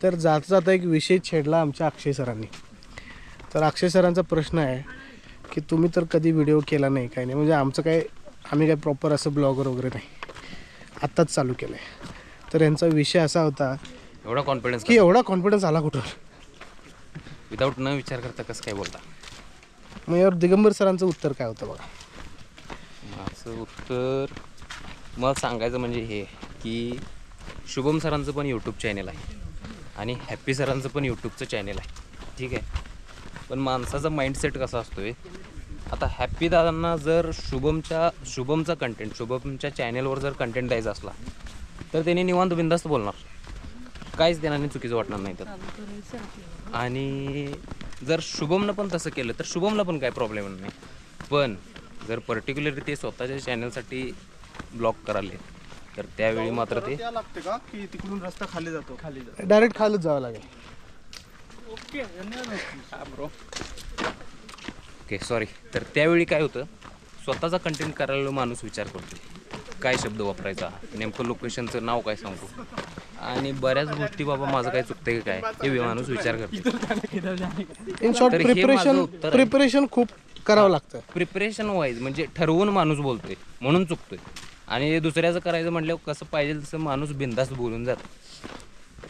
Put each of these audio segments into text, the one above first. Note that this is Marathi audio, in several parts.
तर जाता जाता एक विषय छेडला आमच्या अक्षय सरांनी. तर अक्षय सरांचा प्रश्न आहे की तुम्ही तर कधी व्हिडिओ केला नाही, काही नाही, म्हणजे आमचं काय, आम्ही काय प्रॉपर असं ब्लॉगर वगैरे नाही, आत्ताच चालू केलं आहे. तर यांचा विषय असा होता एवढा कॉन्फिडन्स की एवढा कॉन्फिडन्स आला कुठं, विदाऊट न विचार करता कसं काय बोलता. मग यावर दिगंबर सरांचं उत्तर काय होतं बघा. माझं उत्तर मला सांगायचं म्हणजे हे की शुभम सरांचं पण यूट्यूब चॅनल आहे आणि हॅप्पी सरांचं पण यूट्यूबचं चॅनल आहे, ठीक आहे. पण माणसाचा माइंडसेट कसा असतो आहे, आता हॅप्पी दादांना जर शुभमचा कंटेंट शुभमच्या चॅनलवर जर कंटेंट द्यायचा असला तर त्यांनी निवांत बिंदास्त बोलणार, काहीच देण्याने चुकीचं वाटणार नाही तर. आणि जर शुभमनं पण तसं केलं तर शुभमला पण काय प्रॉब्लेम नाही. पण जर पर्टिक्युलरली ते स्वतःच्या चॅनलसाठी ब्लॉग कराले तर त्यावेळी मात्र ते लागते का की तिकडून रस्ता खाली जातो डायरेक्ट खालच जावं लागेल. ओके धन्यवाद ब्रो. Okay sorry. तर त्यावेळी काय होतं, स्वतःचा कंटेंट करायला माणूस विचार करतो काय शब्द वापरायचा, नेमकं लोकेशनचं नाव काय सांगतो, आणि बऱ्याच गोष्टी बाबा माझं काय चुकतंय काय हे माणूस विचार करतो. इन शॉर्ट तर हे माझं प्रिपरेशन उत्तर आहे. प्रिपरेशन खूप करावं लागतं. प्रिपरेशन वाईज म्हणजे ठरवून माणूस बोलतोय म्हणून चुकतोय, आणि दुसऱ्याचं करायचं म्हटल्यावर कसं पाहिजे तसं माणूस बिंदास्त बोलून जात.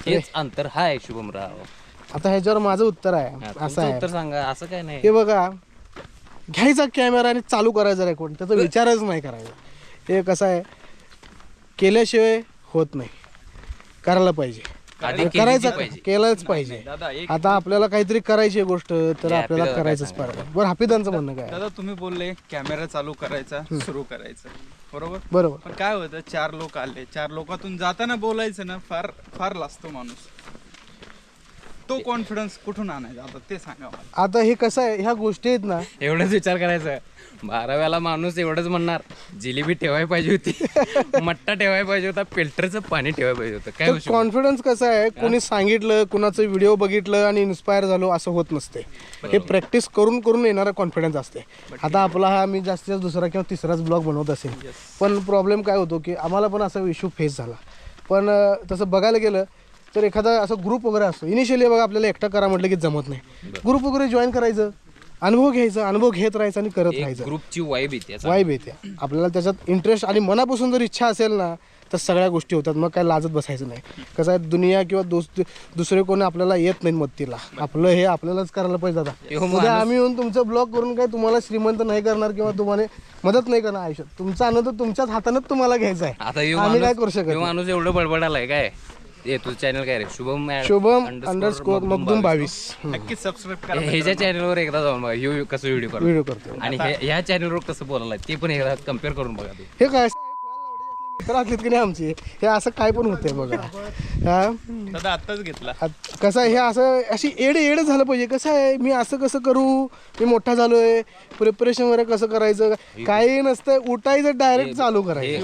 हेच अंतर हाय शुभमराव. आता ह्याच्यावर माझं उत्तर आहे असं तुमचं आहे, उत्तर सांगा. असं काय नाही, हे बघा, घ्यायचा कॅमेरा आणि चालू करायचा रेकॉर्ड, त्याचा विचारच नाही करायचा. हे कसं आहे, केल्याशिवाय होत नाही, करायला पाहिजे, आधी केलीच करायचं पाहिजे. केलंच पाहिजे. दादा एक आता आपल्याला काहीतरी करायची आहे गोष्ट तर हे आपल्याला हाफिदाला करायचंच काय पाहिजे. बरं, हाफिदांचं म्हणणं काय आहे? दादा तुम्ही बोलले कॅमेरा चालू करायचा सुरू करायचं बरोबर. बरोबर. पण काय होतं, 4 लोक आले, 4 लोकातून जाताना बोलायचं ना, फार फार लाजतो माणूस. तो कॉन्फिडन्स कुठून आणायचा आता ते सांगा मला. आता हे कसं आहे, ह्या गोष्टी आहेत ना, एवढंच विचार करायचा. 12व्याला माणूस एवढंच म्हणणार, जिलेबी ठेवायला पाहिजे होती, मट्टा ठेवायला पाहिजे होता, फिल्टरचं पाणी ठेवायला पाहिजे होतं. काय गोष्ट कॉन्फिडन्स कसं आहे, कोणी सांगितलं, कुणाचं व्हिडिओ बघितलं आणि इन्स्पायर झालो असं होत नसते. हे प्रॅक्टिस करून करून येणारा कॉन्फिडन्स असते. आता आपला हा मी जास्तीत जास्त दुसरा किंवा तिसराच ब्लॉग बनवत असेल, पण प्रॉब्लेम काय होतो की आम्हाला पण असा इश्यू फेस झाला. पण तसं बघायला गेलं तर एखादा असं ग्रुप वगैरे असतो, इनिशियली बघा आपल्याला एकटा करा म्हटलं की जमत नाही, ग्रुप वगैरे जॉईन करायचं, अनुभव घ्यायचा, अनुभव घेत राहायचं आणि करत राहायचं. ग्रुपची वाईब येते याचा. वाईब येते आपल्याला, त्याच्यात इंटरेस्ट आणि मनापासून जर इच्छा असेल ना तर सगळ्या गोष्टी होतात. मग काय लाजत बसायचं नाही. कसं आहे, दुनिया किंवा दुसरे कोणी आपल्याला येत नाही मदतीला, आपलं हे आपल्यालाच करायला पाहिजे. आता उद्या आम्ही येऊन तुमचं ब्लॉग करून काय तुम्हाला श्रीमंत नाही करणार किंवा तुम्हाला मदत नाही करणार आयुष्यात. तुमचा आनंद तुमच्याच हातानंच तुम्हाला घ्यायचा आहे. आता ह्यो आम्ही काय माणूस करू शकत ह्यो नाही. माणूस एवढं बडबडालाय काय. ये तुझं चॅनल काय रे, शुभम शुभम मगदूम 22 नक्कीच सबस्क्राईब करा. ह्याच्या चॅनलवर एकदा जाऊन बघा, ह्यो कसं व्हिडिओ करतो व्हिडिओ करतो. आणि ह्या चॅनलवर कसं बोलायला ते पण एकदा कम्पेअर करून बघा. हे काय मित्र असलेत की नाही आमचे, हे असं काय पण होतंय बघा. हा दादा आत्ताच घेतला. कसं आहे, हे असं अशी एडे झालं पाहिजे. कसं आहे, मी असं कसं करू, मी मोठा झालोय, प्रिपरेशन वगैरे कसं करायचं, काही नसतं, उठायचं डायरेक्ट चालू करायचं.